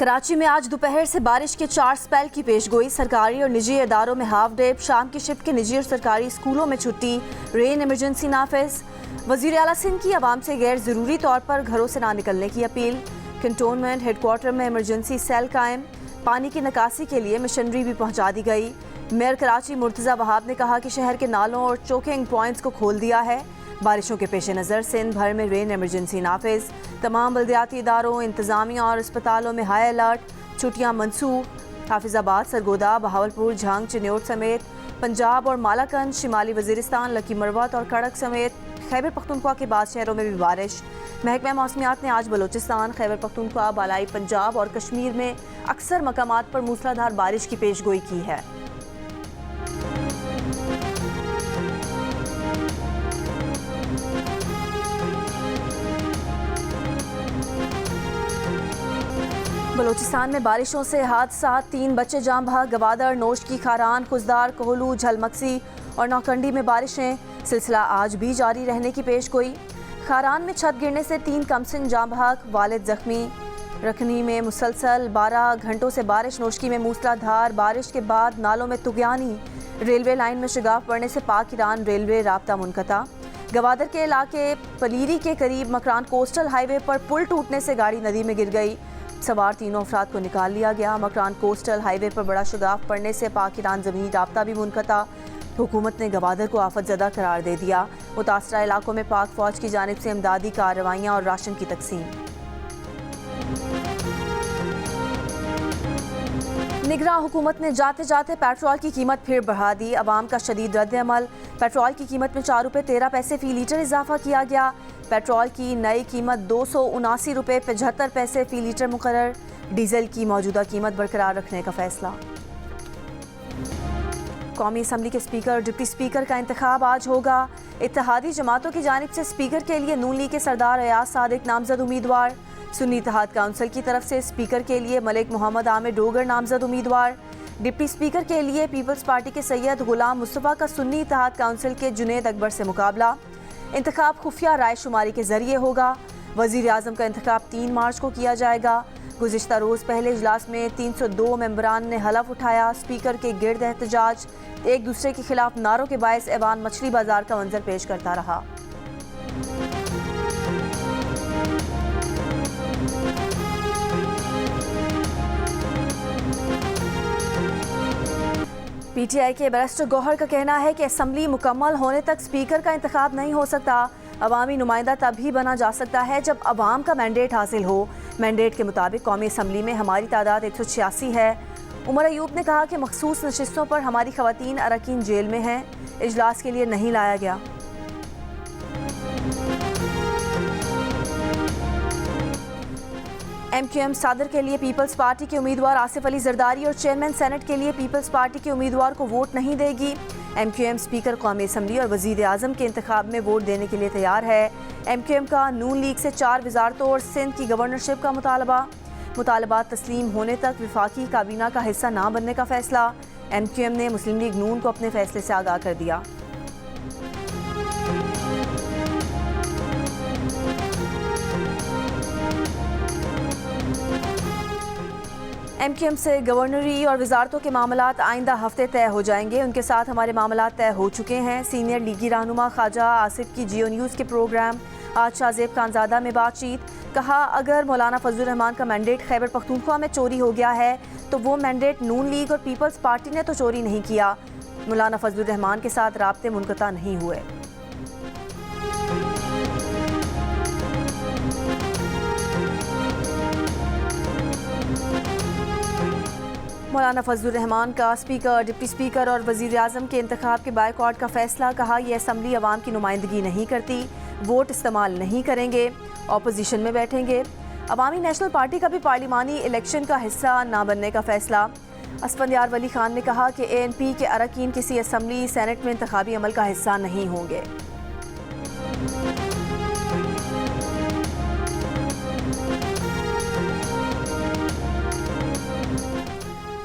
कराची में आज दोपहर से बारिश के 4 स्पेल की पेशगोई। सरकारी और निजी इदारों में हाफ डे, शाम की शिफ्ट के निजी और सरकारी स्कूलों में छुट्टी, रेन इमरजेंसी नाफिज। वज़ीर आला सिंध की आवाम से गैर ज़रूरी तौर पर घरों से ना निकलने की अपील। कंटोनमेंट हेडक्वार्टर में इमरजेंसी सेल कायम। पानी की निकासी के लिए मशीनरी भी पहुँचा दी गई। मेयर कराची मुर्तज़ा वहाब ने कहा कि शहर के नालों और चोकिंग पॉइंट्स को खोल दिया है। बारिशों के पेश नज़र सिंध भर में रेन इमरजेंसी नाफिज। तमाम बल्दियाती इदारों, इंतज़ामिया और अस्पतालों में हाई अलर्ट, छुट्टियाँ मनसूख। हाफिज़ाबाद, सरगोदा, बहावलपुर, झांग, चिन्योट समेत पंजाब और मालाकंद, शिमाली वज़ीरिस्तान, लकी मरवत और कड़क समेत खैबर पख्तूनख्वा के बाद शहरों में भी बारिश। महकमा मौसमियात ने आज बलोचिस्तान, खैबर पख्तूनख्वा, बालाई पंजाब और कश्मीर में अक्सर मकामात पर मूसलाधार बारिश की पेशगोई की है। बलोचिस्तान में बारिशों से हादसा, 3 बच्चे जान भाग। गवादर, नोश की खारान, खुजदार, कोहलू, झलमक्सी और नौकंडी में बारिशें। सिलसिला आज भी जारी रहने की पेशगोई। खारान में छत गिरने से 3 कमसिन जान भाग, वालिद जख्मी। रखनी में मुसलसल 12 घंटों से बारिश। नोशकी में मूसलाधार बारिश के बाद नालों में तुगयानी। रेलवे लाइन में शिगाफ पड़ने से पाक ईरान रेलवे राब्ता मुनक़ता। गवादर के इलाके पलीरी के करीब मकरान कोस्टल हाईवे पर पुल टूटने से गाड़ी नदी में गिर गई। सवार 3 अफराद को निकाल लिया गया। मकरान कोस्टल हाईवे पर बड़ा शिगाफ पड़ने से पाक ईरान ज़मीनी राब्ता भी मुनक़ता। हुकूमत ने गवादर को आफतज़दा करार दे दिया। मुतासरा इलाकों में पाक फ़ौज की जानिब से इमदादी कार्रवाइयाँ और राशन की तकसीम। निगरां हुकूमत ने जाते जाते पेट्रोल की कीमत फिर बढ़ा दी। अवाम का शदीद रद्द-ए-अमल। पेट्रोल की कीमत में 4 रुपये 13 पैसे फ़ी लीटर इजाफा किया गया। पेट्रोल की नई कीमत 279 रुपये 75 पैसे फ़ी लीटर मुकर्रर। डीजल की मौजूदा कीमत बरकरार रखने का फैसला। कौमी असम्बली के स्पीकर और डिप्टी स्पीकर का इंतखाब आज होगा। इत्तेहादी जमातों की जानिब से स्पीकर के लिए नून लीग के सरदार अयाज सादिक नामजद उम्मीदवार। सुन्नी इत्तेहाद काउंसिल की तरफ से स्पीकर के लिए मलिक मोहम्मद आमिर डोगर नामजद उम्मीदवार। डिप्टी स्पीकर के लिए पीपल्स पार्टी के सैयद गुलाम मुस्तफ़ा का सुन्नी इत्तेहाद काउंसिल के जुनेद अकबर से मुकाबला। इंतखाब खुफिया राय शुमारी के जरिए होगा। वज़ीर आज़म का इंतखाब 3 मार्च को किया जाएगा। गुज़िश्ता रोज़ पहले इजलास में 302 मेंबरान ने हलफ उठाया। स्पीकर के गिर्द एहतजाज, एक दूसरे के खिलाफ नारों के बायस ऐवान मछली बाजार का मंजर पेश करता रहा। पीटीआई के बैरिस्टर गौहर का कहना है कि असम्बली मुकम्मल होने तक स्पीकर का इंतखाब नहीं हो सकता। अवामी नुमाइंदा तभी बना जा सकता है जब अवाम का मैंडेट हासिल हो। मैंडेट के मुताबिक कौमी असम्बली में हमारी तादाद 186 है। उमर अयूब ने कहा कि मखसूस नशिस्तों पर हमारी खवातीन अरकान जेल में हैं, इजलास के लिए नहीं लाया गया। MQM सदर के लिए पीपल्स पार्टी के उम्मीदवार आसिफ अली जरदारी और चेयरमैन सेनेट के लिए पीपल्स पार्टी के उम्मीदवार को वोट नहीं देगी। MQM स्पीकर कौमी असम्बली और वज़ीर आज़म के इंतखाब में वोट देने के लिए तैयार है। MQM का नून लीग से 4 वजारतों और सिंध की गवर्नरशिप का मुतालबात तस्लीम होने तक विफाकी काबीना का हिस्सा ना बनने का फैसला। MQM ने मुस्लिम लीग नून को अपने फैसले से आगाह कर दिया। MQM से गवर्नरी और वजारतों के मामलात आइंदा हफ्ते तय हो जाएंगे। उनके साथ हमारे मामलात तय हो चुके हैं। सीनियर लीगी रहनुमा ख्वाजा आसिफ की जियो न्यूज़ के प्रोग्राम आज शाहजेब खानजादा में बातचीत। कहा, अगर मौलाना फजलुर रहमान का मैंडेट खैबर पख्तूनख्वा में चोरी हो गया है तो वो मैंडेट नून लीग और पीपल्स पार्टी ने तो चोरी नहीं किया। मौलाना फजलुर रहमान के साथ राब्ते मुनक़ता नहीं हुए। मौलाना फजलुर रहमान का स्पीकर, डिप्टी स्पीकर और वज़ीर आज़म के इंतखाब के बायकॉट का फैसला। कहा, यह असम्बली अवाम की नुमाइंदगी नहीं करती, वोट इस्तेमाल नहीं करेंगे, अपोजिशन में बैठेंगे। अवामी नेशनल पार्टी का भी पार्लिमानी इलेक्शन का हिस्सा ना बनने का फैसला। असफंदियार वली खान ने कहा कि ANP के अरकान किसी असम्बली सेनेट में इंतखाबी अमल का हिस्सा नहीं होंगे।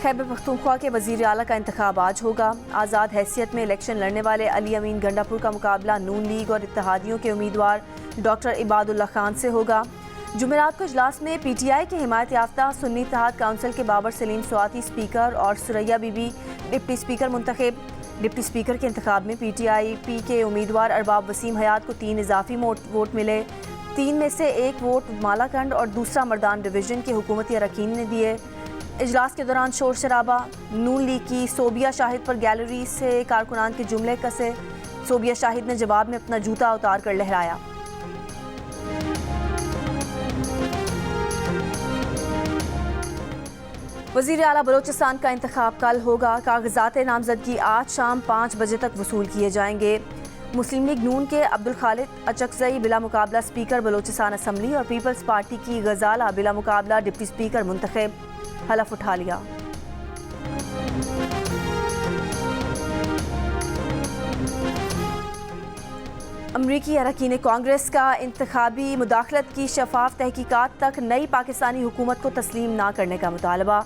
खैबर पख्तूनख्वा के वज़ीर आला का इंतखाब आज होगा। आज़ाद हैसियत में इलेक्शन लड़ने वाले अली अमीन गंडापुर का मुकाबला नून लीग और इत्तेहादियों के उम्मीदवार डॉक्टर इबादुल्ला खान से होगा। जुमेरात को इजलास में PTI के हिमायत याफ्ता सुन्नी इत्तेहाद काउंसिल के बाबर सलीम स्वाति स्पीकर और सुरैया बीबी डिप्टी स्पीकर मुंतखब। डिप्टी स्पीकर के इंतखाब में PTIP के उम्मीदवार अरबाब वसीम हयात को 3 इजाफी वोट मिले। 3 में से 1 वोट मालाकंड और दूसरा मर्दान डिवीज़न के हुकूमती अरकान ने दिए। इजलास के दौरान शोर शराबा। नून लीग की सोबिया शाहिद पर गैलरी से कारकुनान के जुमले कसे। सोबिया शाहिद ने जवाब में अपना जूता उतार कर लहराया। वज़ीर आला बलोचिस्तान का इंतखाब कल होगा। कागजात नामजदगी आज शाम 5 बजे तक वसूल किए जाएंगे। मुस्लिम लीग नून के अब्दुल खालिद अचकजई बिला मुकाबला स्पीकर बलोचिस्तान असम्बली और पीपल्स पार्टी की गजाला बिला मुकाबला डिप्टी स्पीकर मुंतखब। हलफ उठा लिया। अमरीकी अरकान कांग्रेस का इंतखाबी मुदाखलत की शफाफ तहकीकात तक नई पाकिस्तानी हुकूमत को तस्लीम ना करने का मुतालबा।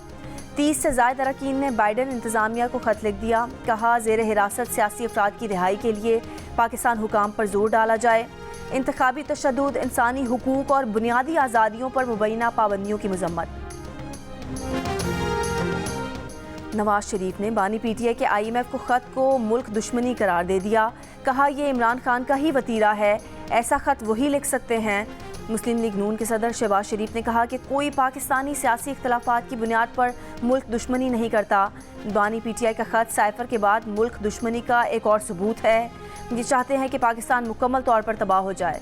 30 से ज़ायद अरकान ने बाइडन इंतज़ामिया को ख़त लिख दिया। कहा ज़ेर हिरासत सियासी अफराद की रिहाई के लिए पाकिस्तान हुकाम पर जोर डाला जाए। इंतखाबी तशद्दुद, इंसानी हुकूक और बुनियादी आज़ादियों पर मुबैना पाबंदियों की मजम्मत। नवाज शरीफ ने बानी PTI के IMF को ख़त को मुल्क दुश्मनी करार दे दिया। कहा यह इमरान खान का ही वतीरा है, ऐसा ख़त वही लिख सकते हैं। मुस्लिम लीग नून के सदर शहबाज शरीफ ने कहा कि कोई पाकिस्तानी सियासी इख्तलाफात की बुनियाद पर मुल्क दुश्मनी नहीं करता। बानी PTI का ख़त साइफर के बाद मुल्क दुश्मनी का एक और सबूत है। ये चाहते हैं कि पाकिस्तान मुकम्मल तौर पर तबाह हो जाए।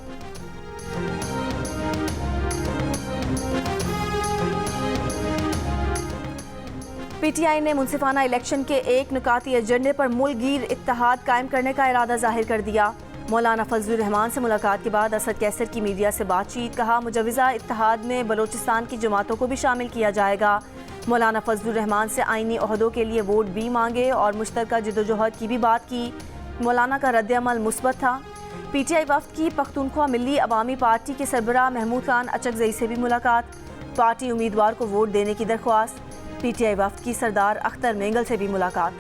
PTI ने मुनसिफाना इलेक्शन के एक नुकाती एजेंडे पर मुल्कगीर इत्तेहाद कायम करने का इरादा जाहिर कर दिया। मौलाना फजलुर रहमान से मुलाकात के बाद असद कैसर की मीडिया से बातचीत। कहा मुजवज़ा इत्तेहाद में बलोचिस्तान की जमातों को भी शामिल किया जाएगा। मौलाना फजलुर रहमान से आईनी ओहदों के लिए वोट भी मांगे और मुश्तरका जदोजहद की भी बात की। मौलाना का रद्द-ए-अमल मुस्बत था। PTI वफ्द की पख्तूनख्वा मिली अवामी पार्टी के सरबराह महमूद खान अचकजई से भी मुलाकात। पार्टी उम्मीदवार को वोट देने की दरख्वास्त। PTI वफ्द की सरदार अख्तर मेंगल से भी मुलाकात।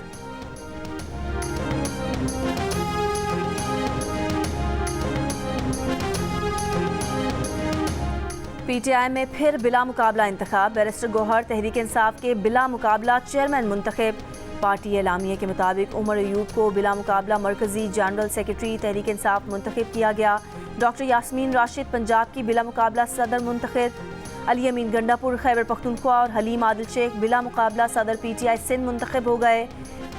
PTI में फिर बिला मुकाबला इंतखाब। बैरिस्टर गौहर तहरीक इंसाफ के बिला मुकाबला चेयरमैन मुंतखब। पार्टी एलामिया के मुताबिक उमर अयूब को बिला मुकाबला मरकजी जनरल सेक्रेटरी तहरीक इंसाफ मुंतखब किया गया। डॉक्टर यास्मीन राशिद पंजाब की बिला मुकाबला सदर मुंतखब। अली अमीन गंडापुर खैबर पख्तूनख्वा और हलीम आदिल शेख बिला मुकाबला सदर PTI सिंध मुंतखब हो गए।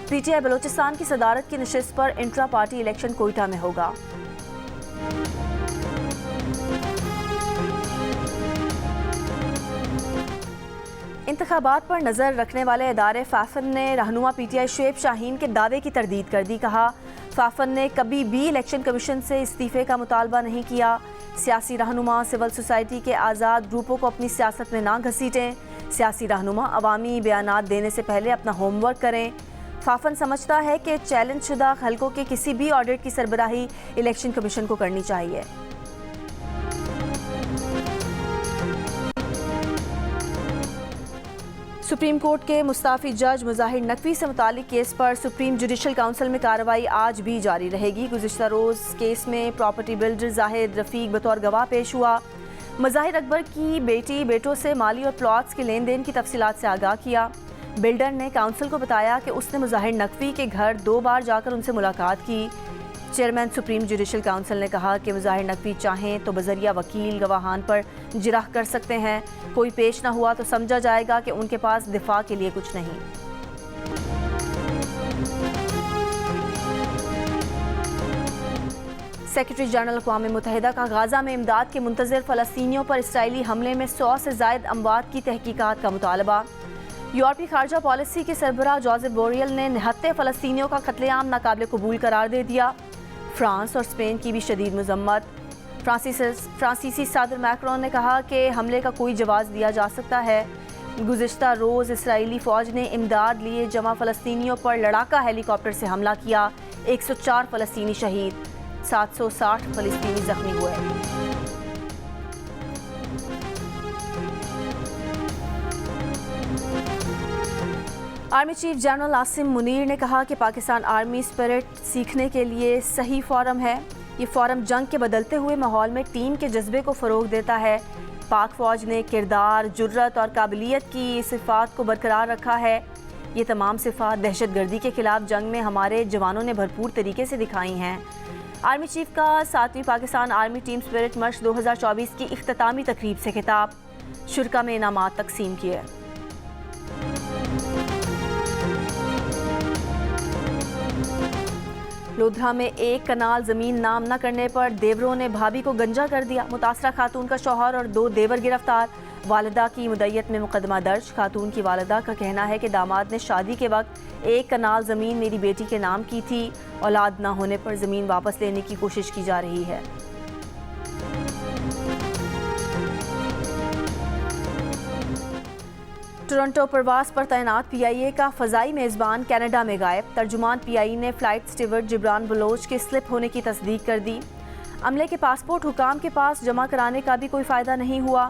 PTI बलोचिस्तान की सदारत की नशिस्त पर इंट्रा पार्टी इलेक्शन कोयटा में होगा। इंतखाबात पर नज़र रखने वाले इदारे फाफन ने रहनुमा PTI शुएब शाहीन के दावे की तरदीद कर दी। कहा फाफन ने कभी भी इलेक्शन कमीशन से इस्तीफ़े का मुतालबा नहीं किया। सियासी रहनुमा सिविल सोसाइटी के आज़ाद ग्रुपों को अपनी सियासत में ना घसीटें। सियासी रहनुमा अवामी बयानात देने से पहले अपना होमवर्क करें। फाफन समझता है कि चैलेंज शुदा हल्कों के किसी भी ऑडिट की सरबराही इलेक्शन कमीशन को करनी चाहिए। सुप्रीम कोर्ट के मुस्ताफी जज मुजाहिर नकवी से मुतालिक केस पर सुप्रीम जुडिशल काउंसिल में कार्रवाई आज भी जारी रहेगी। गुज़िश्ता रोज़ केस में प्रॉपर्टी बिल्डर जाहिद रफ़ीक बतौर गवाह पेश हुआ। मुजाहिर अकबर की बेटी बेटों से माली और प्लॉट्स के लेन देन की तफसीलात से आगाह किया। बिल्डर ने काउंसिल को बताया कि उसने मुजाहिर नकवी के घर 2 बार जाकर उनसे मुलाकात की। चेयरमैन सुप्रीम जुडिशल काउंसिल ने कहा कि मुजाहिर नकवी चाहें तो बजरिया वकील गवाहान पर जिरह कर सकते हैं। कोई पेश ना हुआ तो समझा जाएगा कि उनके पास दिफा के लिए कुछ नहीं। सेक्रेटरी जनरल अक़वाम मुत्तहिदा का गाज़ा में इमदाद के मुंतज़िर फ़लस्तीनियों पर इसराइली हमले में 100 से ज़ायद अमवात की तहकीकात का मुतालबा। यूरोपीय खारजा पॉलिसी के सरबराह जोसेफ बोरियल ने 79 फ़लस्तीनियों का कत्लेआम नाकाबिल कबूल करार दे दिया। फ्रांस और स्पेन की भी शदीद मजम्मत। फ्रांसीसी सदर मैक्रोन ने कहा कि हमले का कोई जवाब दिया जा सकता है। गुज़िश्ता रोज़ इसराइली फ़ौज ने इमदाद लिए जमा फ़लस्तीनियों पर लड़ाका हेलीकॉप्टर से हमला किया। 104 फ़लस्तीनी शहीद, 760 फ़लस्तीनी जख्मी हुए। Army chief general Asim Munir ने कहा कि पाकिस्तान आर्मी स्पिरिट सीखने के लिए सही फोरम है। ये फोरम जंग के बदलते हुए माहौल में टीम के जज्बे को फ़रोग देता है। पाक फ़ौज ने किरदार, जुर्रत और काबिलियत की सिफ़ात को बरकरार रखा है। ये तमाम सिफ़ात दहशतगर्दी के ख़िलाफ़ जंग में हमारे जवानों ने भरपूर तरीके से दिखाई हैं। आर्मी चीफ का 7वीं पाकिस्तान आर्मी टीम स्पिरिट मार्च 2024 की इख्तितामी तकरीब से खिताब, शुरका में इनामात तकसीम किए। लोधरा में एक कनाल ज़मीन नाम न करने पर देवरों ने भाभी को गंजा कर दिया। मुतासरा खातून का शौहर और 2 देवर गिरफ्तार। वालिदा की मुद्दत में मुकदमा दर्ज। खातून की वालिदा का कहना है कि दामाद ने शादी के वक्त एक कनाल ज़मीन मेरी बेटी के नाम की थी। औलाद न होने पर ज़मीन वापस लेने की कोशिश की जा रही है। टोरंटो प्रवास पर तैनात PIA का फ़ज़ाई मेज़बान कनाडा में गायब। तर्जुमान PIA ने फ़्लाइट स्टीवर्ड जिब्रान बलोच के स्लिप होने की तस्दीक कर दी। अमले के पासपोर्ट हुकाम के पास जमा कराने का भी कोई फ़ायदा नहीं हुआ।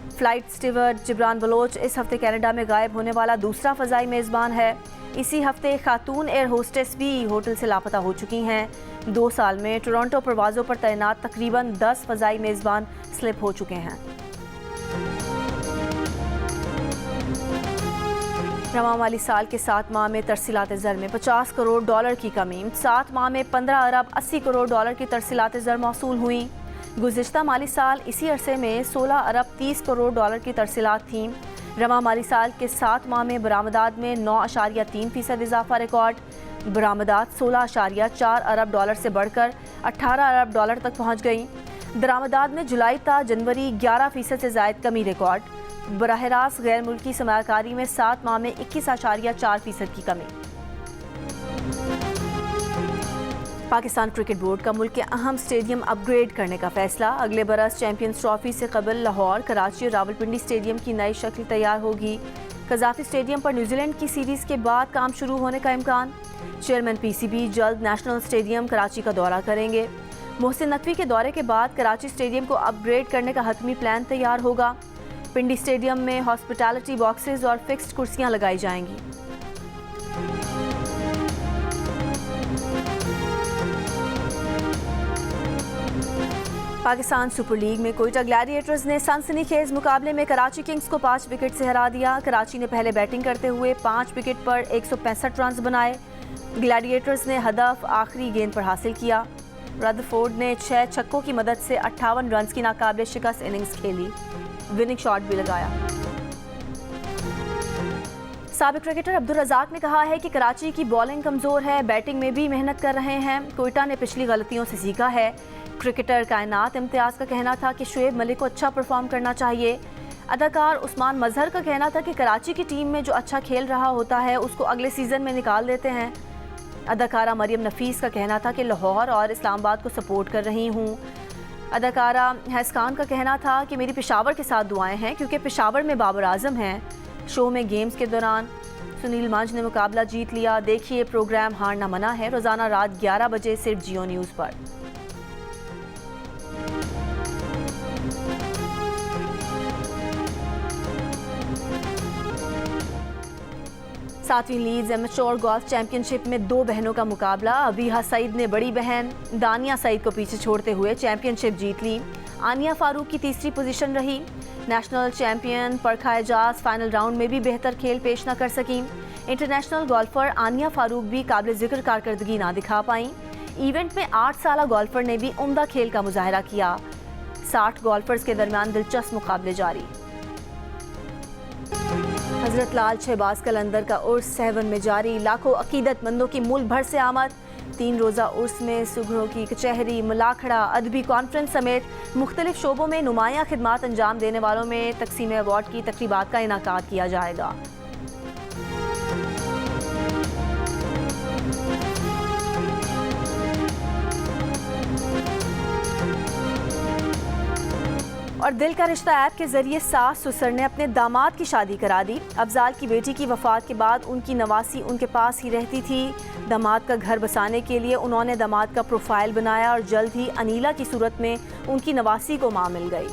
फ़्लाइट स्टीवर्ड जिब्रान बलोच इस हफ्ते कनाडा में गायब होने वाला दूसरा फ़ज़ाई मेज़बान है। इसी हफ्ते खातून एयर होस्टेस भी होटल से लापता हो चुकी हैं। 2 साल में टोरंटो प्रवासों पर तैनात तकरीबन 10 फ़ज़ाई मेज़बान स्लिप हो चुके हैं। रवां माली साल के 7 माह में तरसीलात ज़र में $50 करोड़ की कमी। 7 माह में 15 अरब 80 करोड़ डॉलर की तरसीलात ज़र मौसूल हुई। गुज़िश्ता माली साल इसी अरसे में 16 अरब 30 करोड़ डॉलर की तरसीलात थीं। रवां माली साल के 7 माह में बरामदात में 9.3% इजाफा रिकॉर्ड। बरामदात 16.4 अरब डॉलर से बढ़कर 18 अरब डॉलर तक पहुँच गई। दरामदात में जुलाई ता जनवरी 11% से ज़ायद कमी रिकॉर्ड। बराह रास्त गैर मुल्की सरमायाकारी में 7 माह में 21.4% की कमी। पाकिस्तान क्रिकेट बोर्ड का मुल्क के अहम स्टेडियम अपग्रेड करने का फैसला। अगले बरस चैंपियंस ट्रॉफी से कबल लाहौर, कराची और रावलपिंडी स्टेडियम की नई शक्ल तैयार होगी। कज़ाफ़ी स्टेडियम पर न्यूजीलैंड की सीरीज़ के बाद काम शुरू होने का इम्कान। चेयरमैन PCB जल्द नेशनल स्टेडियम कराची का दौरा करेंगे। मोहसिन नकवी के दौरे के बाद कराची स्टेडियम को अपग्रेड करने का हतमी प्लान तैयार होगा। पिंडी स्टेडियम में हॉस्पिटैलिटी बॉक्सेस और फिक्स्ड कुर्सियां लगाई जाएंगी। पाकिस्तान सुपर लीग में कोयटा ग्लैडिएटर्स ने सनसनीखेज मुकाबले में कराची किंग्स को 5 विकेट से हरा दिया। कराची ने पहले बैटिंग करते हुए 5 विकेट पर 165 रन बनाए। ग्लैडिएटर्स ने हदफ आखिरी गेंद पर हासिल किया। रदरफोर्ड ने 6 छक्कों की मदद से 58 रन की नाकाबिले शिकस्त इनिंग्स खेली। विनिंग शॉट भी लगाया। साबिक क्रिकेटर अब्दुल रज़ाक ने कहा है कि कराची की बॉलिंग कमज़ोर है, बैटिंग में भी मेहनत कर रहे हैं। कोयटा ने पिछली गलतियों से सीखा है। क्रिकेटर कायनात इम्तियाज़ का कहना था कि शुएब मलिक को अच्छा परफॉर्म करना चाहिए। अदाकार उस्मान मजहर का कहना था कि कराची की टीम में जो अच्छा खेल रहा होता है उसको अगले सीज़न में निकाल देते हैं। अदाकारा मरियम नफीस का कहना था कि लाहौर और इस्लामाबाद को सपोर्ट कर रही हूँ। अदाकारा हैसखान का कहना था कि मेरी पेशावर के साथ दुआएं हैं क्योंकि पेशावर में बाबर आजम हैं। शो में गेम्स के दौरान सुनील मंज ने मुकाबला जीत लिया। देखिए प्रोग्राम हारना मना है, रोज़ाना रात 11 बजे सिर्फ जियो न्यूज़ पर। सातवीं लीड्स एमेच्योर गोल्फ चैंपियनशिप में 2 बहनों का मुकाबला। अबीहा सईद ने बड़ी बहन दानिया सईद को पीछे छोड़ते हुए चैंपियनशिप जीत ली। आनिया फारूक की तीसरी पोजीशन रही। नेशनल चैंपियन परखा एजाज फाइनल राउंड में भी बेहतर खेल पेश न कर सकी। इंटरनेशनल गोल्फर आनिया फारूक भी काबिल जिक्र कारकर्दगी ना दिखा पाई। इवेंट में 8 साला गोल्फर ने भी उम्दा खेल का मुजाहरा किया। 60 गोल्फर्स के दरमियान दिलचस्प मुकाबले जारी। हजरत लाल शहबाज कलंदर का उर्स सहवन में जारी। लाखों अकीदतमंदों की मुल्क भर से आमद। 3 रोज़ा उर्स में सुघरों की कचहरी, मुलाखड़ा, अदबी कॉन्फ्रेंस समेत मुख्तलिफ शोबों में नुमाया खिदमात अंजाम देने वालों में तकसीम अवार्ड की तकरीबात का इनाकाद किया जाएगा। और दिल का रिश्ता ऐप के जरिए सास ससुर ने अपने दामाद की शादी करा दी। अफजाल की बेटी की वफात के बाद उनकी नवासी उनके पास ही रहती थी। दामाद का घर बसाने के लिए उन्होंने दामाद का प्रोफाइल बनाया और जल्द ही अनीला की सूरत में उनकी नवासी को मां मिल गई।